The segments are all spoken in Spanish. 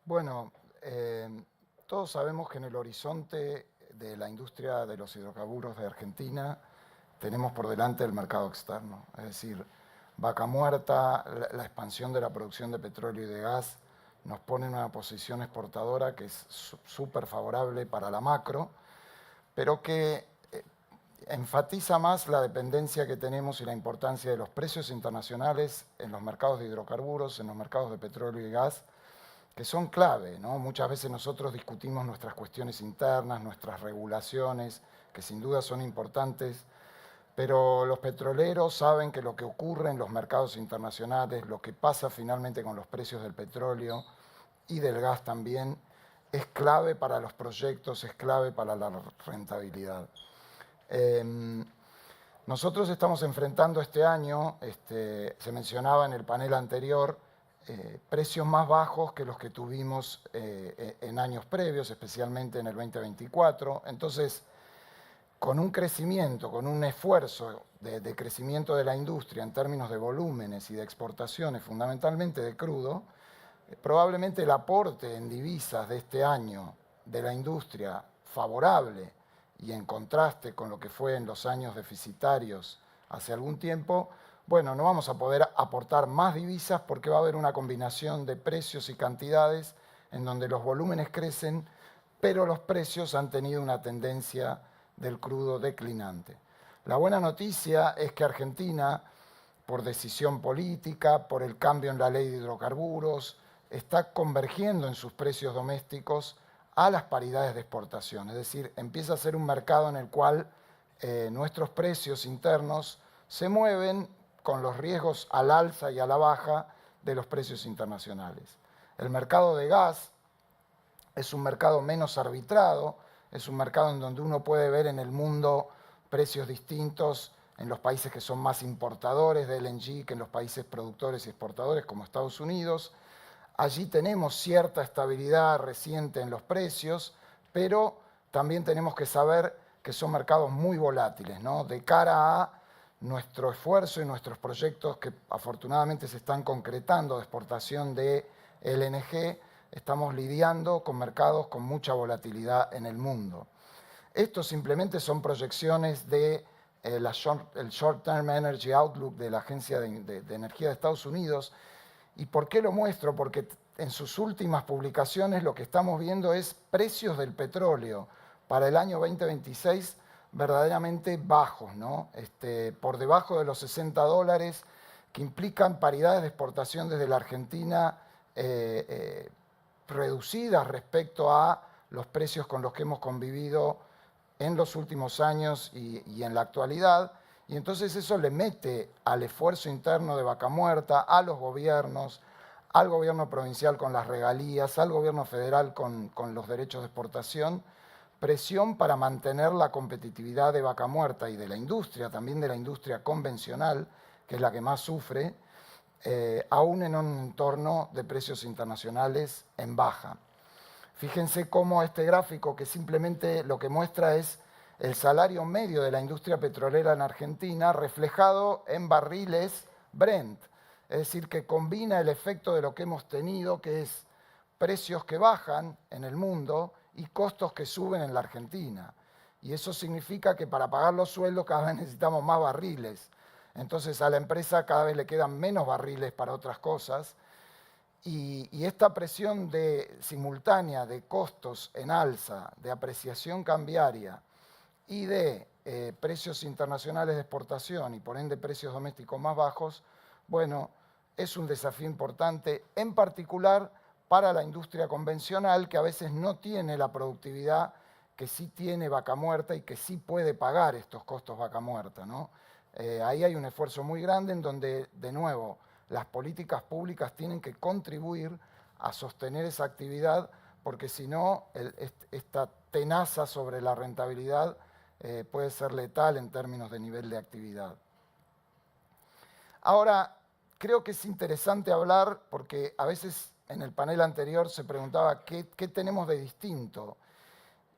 Bueno, todos sabemos que en el horizonte de la industria de los hidrocarburos de Argentina tenemos por delante el mercado externo. Es decir, Vaca Muerta, la expansión de la producción de petróleo y de gas nos pone en una posición exportadora que es súper favorable para la macro, pero que enfatiza más la dependencia que tenemos y la importancia de los precios internacionales en los mercados de hidrocarburos, en los mercados de petróleo y gas, que son clave, ¿no? Muchas veces nosotros discutimos nuestras cuestiones internas, nuestras regulaciones, que sin duda son importantes, pero los petroleros saben que lo que ocurre en los mercados internacionales, lo que pasa finalmente con los precios del petróleo y del gas también, es clave para los proyectos, es clave para la rentabilidad. Nosotros estamos enfrentando este año, se mencionaba en el panel anterior, precios más bajos que los que tuvimos en años previos, especialmente en el 2024. Entonces, con un crecimiento, con un esfuerzo de crecimiento de la industria en términos de volúmenes y de exportaciones, fundamentalmente de crudo, probablemente el aporte en divisas de este año de la industria favorable y en contraste con lo que fue en los años deficitarios hace algún tiempo, bueno, no vamos a poder aportar más divisas porque va a haber una combinación de precios y cantidades en donde los volúmenes crecen, pero los precios han tenido una tendencia del crudo declinante. La buena noticia es que Argentina, por decisión política, por el cambio en la ley de hidrocarburos, está convergiendo en sus precios domésticos a las paridades de exportación. Es decir, empieza a ser un mercado en el cual nuestros precios internos se mueven con los riesgos al alza y a la baja de los precios internacionales. El mercado de gas es un mercado menos arbitrado, es un mercado en donde uno puede ver en el mundo precios distintos en los países que son más importadores de LNG que en los países productores y exportadores como Estados Unidos. Allí tenemos cierta estabilidad reciente en los precios, pero también tenemos que saber que son mercados muy volátiles, ¿no? De cara a nuestro esfuerzo y nuestros proyectos que afortunadamente se están concretando de exportación de LNG, estamos lidiando con mercados con mucha volatilidad en el mundo. Estos simplemente son proyecciones de el Short Term Energy Outlook de la Agencia de Energía de Estados Unidos. ¿Y por qué lo muestro? Porque en sus últimas publicaciones lo que estamos viendo es precios del petróleo para el año 2026 verdaderamente bajos, ¿no? Por debajo de los $60, que implican paridades de exportación desde la Argentina reducidas respecto a los precios con los que hemos convivido en los últimos años y en la actualidad. Y entonces eso le mete al esfuerzo interno de Vaca Muerta, a los gobiernos, al gobierno provincial con las regalías, al gobierno federal con los derechos de exportación, presión para mantener la competitividad de Vaca Muerta y de la industria, también de la industria convencional, que es la que más sufre, aún en un entorno de precios internacionales en baja. Fíjense cómo este gráfico, que simplemente lo que muestra es el salario medio de la industria petrolera en Argentina reflejado en barriles Brent. Es decir, que combina el efecto de lo que hemos tenido, que es precios que bajan en el mundo y costos que suben en la Argentina. Y eso significa que para pagar los sueldos cada vez necesitamos más barriles. Entonces a la empresa cada vez le quedan menos barriles para otras cosas. Y esta presión simultánea de costos en alza, de apreciación cambiaria y de precios internacionales de exportación y por ende precios domésticos más bajos, bueno, es un desafío importante, en particular para la industria convencional, que a veces no tiene la productividad que sí tiene Vaca Muerta y que sí puede pagar estos costos Vaca Muerta, ¿no? Ahí hay un esfuerzo muy grande en donde, de nuevo, las políticas públicas tienen que contribuir a sostener esa actividad, porque si no, esta tenaza sobre la rentabilidad puede ser letal en términos de nivel de actividad. Ahora, creo que es interesante hablar, porque a veces en el panel anterior se preguntaba qué tenemos de distinto.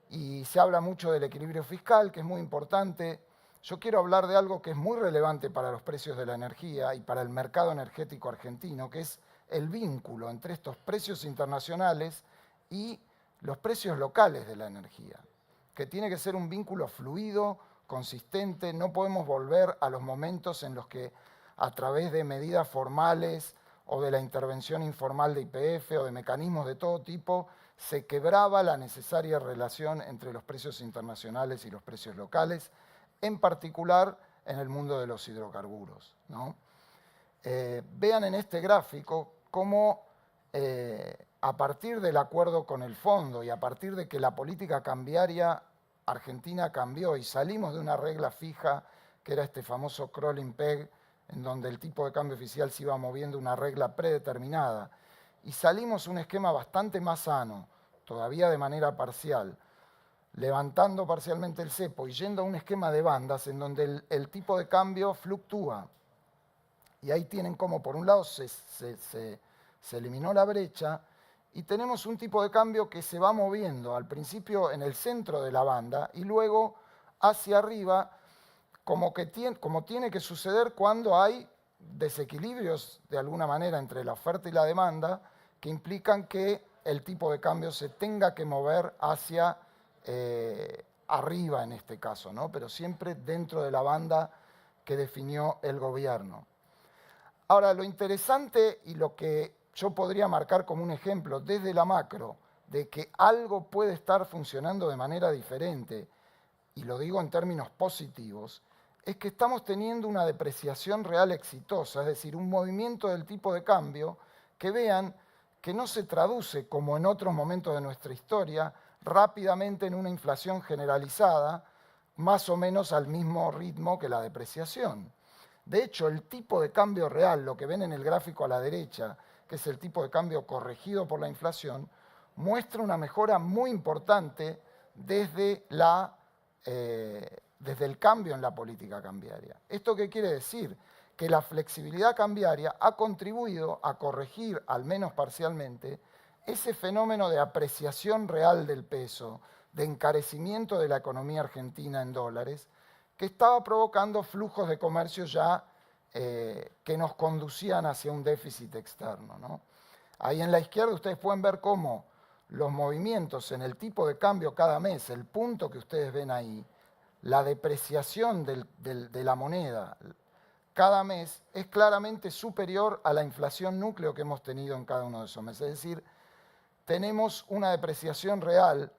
Y se habla mucho del equilibrio fiscal, que es muy importante. Yo quiero hablar de algo que es muy relevante para los precios de la energía y para el mercado energético argentino, que es el vínculo entre estos precios internacionales y los precios locales de la energía, que tiene que ser un vínculo fluido, consistente. No podemos volver a los momentos en los que a través de medidas formales o de la intervención informal de YPF o de mecanismos de todo tipo, se quebraba la necesaria relación entre los precios internacionales y los precios locales, en particular en el mundo de los hidrocarburos, ¿no? Vean en este gráfico cómo a partir del acuerdo con el fondo y a partir de que la política cambiaria argentina cambió y salimos de una regla fija, que era este famoso crawling peg, en donde el tipo de cambio oficial se iba moviendo una regla predeterminada, y salimos un esquema bastante más sano, todavía de manera parcial, levantando parcialmente el cepo y yendo a un esquema de bandas en donde el tipo de cambio fluctúa. Y ahí tienen como, por un lado, se eliminó la brecha y tenemos un tipo de cambio que se va moviendo al principio en el centro de la banda y luego hacia arriba, como tiene que suceder cuando hay desequilibrios de alguna manera entre la oferta y la demanda que implican que el tipo de cambio se tenga que mover hacia arriba en este caso, ¿no? Pero siempre dentro de la banda que definió el gobierno. Ahora, lo interesante y lo que yo podría marcar como un ejemplo desde la macro de que algo puede estar funcionando de manera diferente, y lo digo en términos positivos, es que estamos teniendo una depreciación real exitosa, es decir, un movimiento del tipo de cambio que vean que no se traduce, como en otros momentos de nuestra historia, rápidamente en una inflación generalizada, más o menos al mismo ritmo que la depreciación. De hecho, el tipo de cambio real, lo que ven en el gráfico a la derecha, que es el tipo de cambio corregido por la inflación, muestra una mejora muy importante desde el cambio en la política cambiaria. ¿Esto qué quiere decir? Que la flexibilidad cambiaria ha contribuido a corregir, al menos parcialmente, ese fenómeno de apreciación real del peso, de encarecimiento de la economía argentina en dólares, que estaba provocando flujos de comercio ya que nos conducían hacia un déficit externo, ¿no? Ahí en la izquierda ustedes pueden ver cómo los movimientos en el tipo de cambio cada mes, el punto que ustedes ven ahí, la depreciación de la moneda cada mes es claramente superior a la inflación núcleo que hemos tenido en cada uno de esos meses. Es decir, tenemos una depreciación real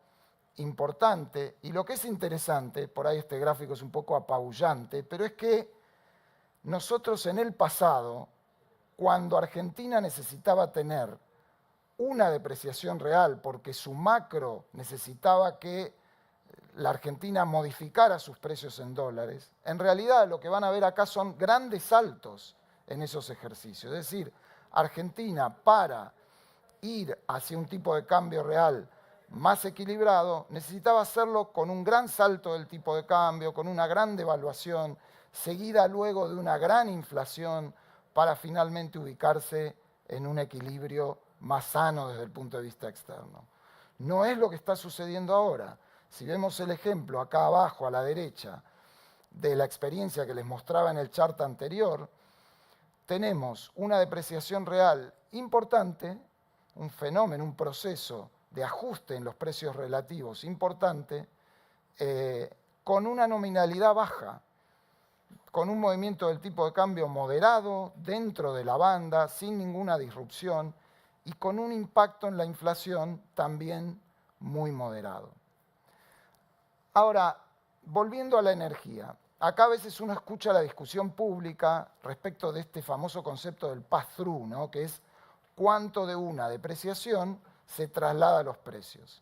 importante, y lo que es interesante, por ahí este gráfico es un poco apabullante, pero es que nosotros en el pasado, cuando Argentina necesitaba tener una depreciación real porque su macro necesitaba que la Argentina modificara sus precios en dólares, en realidad lo que van a ver acá son grandes saltos en esos ejercicios. Es decir, Argentina, para ir hacia un tipo de cambio real más equilibrado, necesitaba hacerlo con un gran salto del tipo de cambio, con una gran devaluación, seguida luego de una gran inflación, para finalmente ubicarse en un equilibrio más sano desde el punto de vista externo. No es lo que está sucediendo ahora. Si vemos el ejemplo acá abajo a la derecha de la experiencia que les mostraba en el chart anterior, tenemos una depreciación real importante, un fenómeno, un proceso de ajuste en los precios relativos importante, con una nominalidad baja, con un movimiento del tipo de cambio moderado, dentro de la banda, sin ninguna disrupción, y con un impacto en la inflación también muy moderado. Ahora, volviendo a la energía, acá a veces uno escucha la discusión pública respecto de este famoso concepto del pass-through, ¿no? Que es cuánto de una depreciación se traslada a los precios.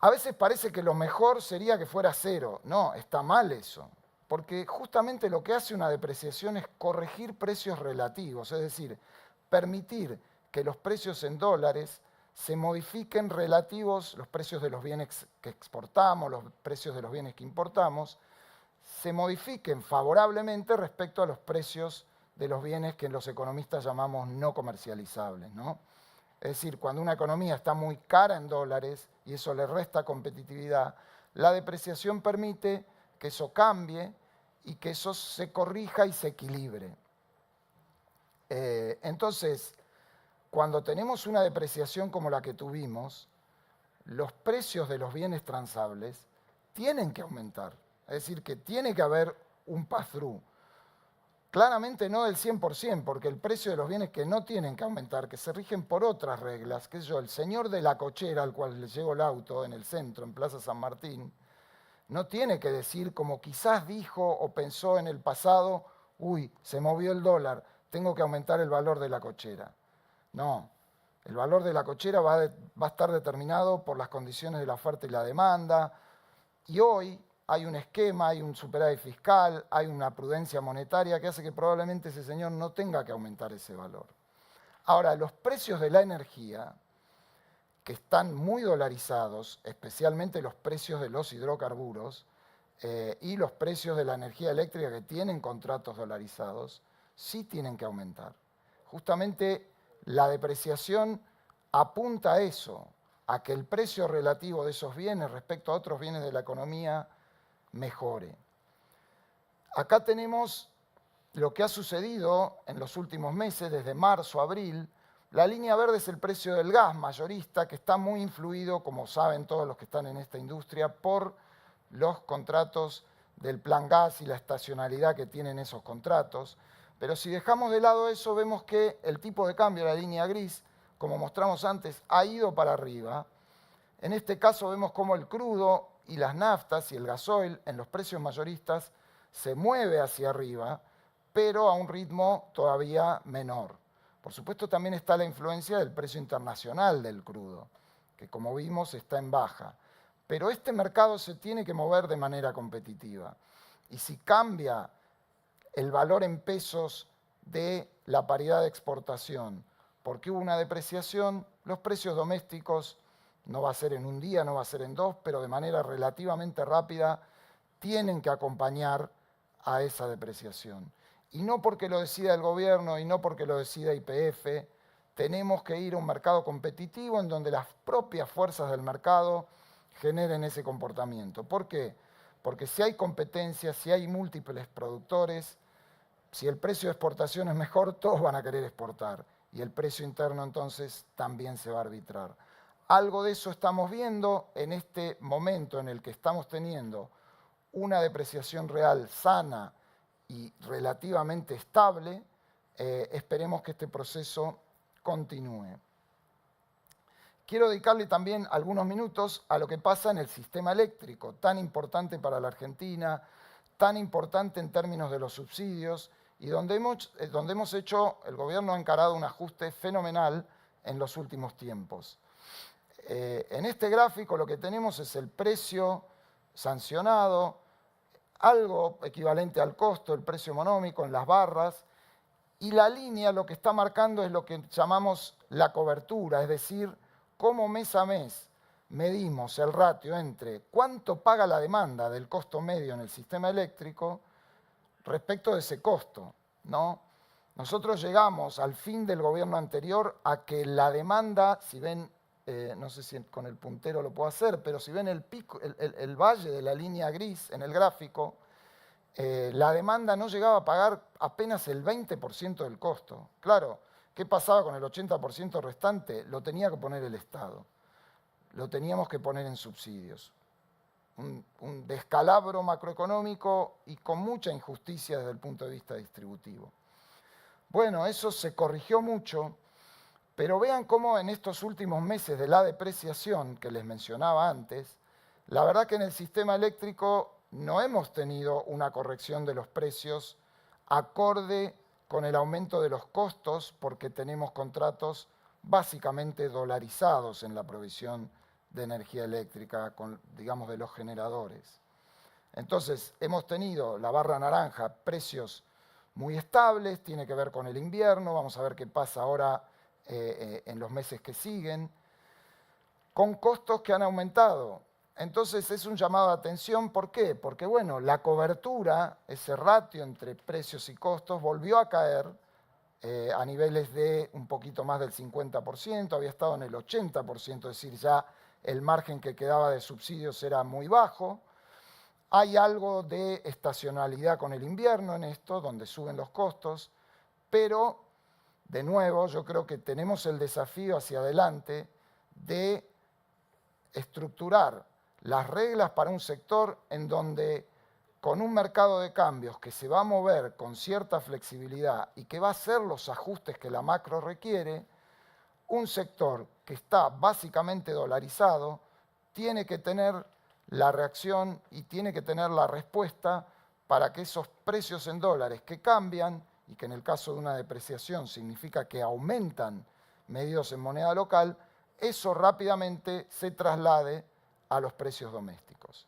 A veces parece que lo mejor sería que fuera cero. No, está mal eso, porque justamente lo que hace una depreciación es corregir precios relativos, es decir, permitir que los precios en dólares se modifiquen relativos, los precios de los bienes que exportamos, los precios de los bienes que importamos, se modifiquen favorablemente respecto a los precios de los bienes que los economistas llamamos no comercializables, ¿no? Es decir, cuando una economía está muy cara en dólares y eso le resta competitividad, la depreciación permite que eso cambie y que eso se corrija y se equilibre. Entonces, cuando tenemos una depreciación como la que tuvimos, los precios de los bienes transables tienen que aumentar. Es decir, que tiene que haber un pass-through. Claramente no del 100%, porque el precio de los bienes que no tienen que aumentar, que se rigen por otras reglas, que yo, el señor de la cochera al cual le llevo el auto en el centro, en Plaza San Martín, no tiene que decir, como quizás dijo o pensó en el pasado, uy, se movió el dólar, tengo que aumentar el valor de la cochera. No, el valor de la cochera va a estar determinado por las condiciones de la oferta y la demanda, y hoy hay un esquema, hay un superávit fiscal, hay una prudencia monetaria que hace que probablemente ese señor no tenga que aumentar ese valor. Ahora, los precios de la energía, que están muy dolarizados, especialmente los precios de los hidrocarburos y los precios de la energía eléctrica que tienen contratos dolarizados, sí tienen que aumentar. Justamente la depreciación apunta a eso, a que el precio relativo de esos bienes respecto a otros bienes de la economía mejore. Acá tenemos lo que ha sucedido en los últimos meses, desde marzo a abril. La línea verde es el precio del gas mayorista, que está muy influido, como saben todos los que están en esta industria, por los contratos del plan gas y la estacionalidad que tienen esos contratos. Pero si dejamos de lado eso, vemos que el tipo de cambio, la línea gris, como mostramos antes, ha ido para arriba. En este caso vemos cómo el crudo y las naftas y el gasoil en los precios mayoristas se mueve hacia arriba, pero a un ritmo todavía menor. Por supuesto, también está la influencia del precio internacional del crudo, que como vimos está en baja. Pero este mercado se tiene que mover de manera competitiva. Y si cambia el valor en pesos de la paridad de exportación, porque hubo una depreciación, los precios domésticos, no va a ser en un día, no va a ser en dos, pero de manera relativamente rápida, tienen que acompañar a esa depreciación. Y no porque lo decida el gobierno y no porque lo decida YPF, tenemos que ir a un mercado competitivo en donde las propias fuerzas del mercado generen ese comportamiento. ¿Por qué? Porque si hay competencia, si hay múltiples productores, si el precio de exportación es mejor, todos van a querer exportar. Y el precio interno entonces también se va a arbitrar. Algo de eso estamos viendo en este momento en el que estamos teniendo una depreciación real sana y relativamente estable. Esperemos que este proceso continúe. Quiero dedicarle también algunos minutos a lo que pasa en el sistema eléctrico, tan importante para la Argentina, tan importante en términos de los subsidios, y donde hemos hecho, el gobierno ha encarado un ajuste fenomenal en los últimos tiempos. En este gráfico lo que tenemos es el precio sancionado, algo equivalente al costo, el precio económico en las barras, y la línea lo que está marcando es lo que llamamos la cobertura, es decir, cómo mes a mes medimos el ratio entre cuánto paga la demanda del costo medio en el sistema eléctrico respecto de ese costo, ¿no? Nosotros llegamos al fin del gobierno anterior a que la demanda, si ven, no sé si con el puntero lo puedo hacer, pero si ven el pico, el valle de la línea gris en el gráfico, la demanda no llegaba a pagar apenas el 20% del costo. Claro, ¿qué pasaba con el 80% restante? Lo tenía que poner el Estado. Lo teníamos que poner en subsidios. Un descalabro macroeconómico y con mucha injusticia desde el punto de vista distributivo. Bueno, eso se corrigió mucho, pero vean cómo en estos últimos meses de la depreciación que les mencionaba antes, la verdad que en el sistema eléctrico no hemos tenido una corrección de los precios acorde con el aumento de los costos porque tenemos contratos básicamente dolarizados en la provisión de energía eléctrica, digamos, de los generadores. Entonces, hemos tenido la barra naranja, precios muy estables, tiene que ver con el invierno, vamos a ver qué pasa ahora en los meses que siguen, con costos que han aumentado. Entonces es un llamado de atención, ¿por qué? Porque bueno, la cobertura, ese ratio entre precios y costos, volvió a caer a niveles de un poquito más del 50%, había estado en el 80%, es decir, ya el margen que quedaba de subsidios era muy bajo. Hay algo de estacionalidad con el invierno en esto, donde suben los costos, pero de nuevo, yo creo que tenemos el desafío hacia adelante de estructurar las reglas para un sector en donde con un mercado de cambios que se va a mover con cierta flexibilidad y que va a hacer los ajustes que la macro requiere, un sector que está básicamente dolarizado tiene que tener la reacción y tiene que tener la respuesta para que esos precios en dólares que cambian, y que en el caso de una depreciación significa que aumentan medidos en moneda local, eso rápidamente se traslade a los precios domésticos.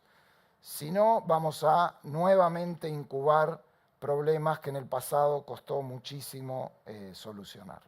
Si no, vamos a nuevamente incubar problemas que en el pasado costó muchísimo solucionar.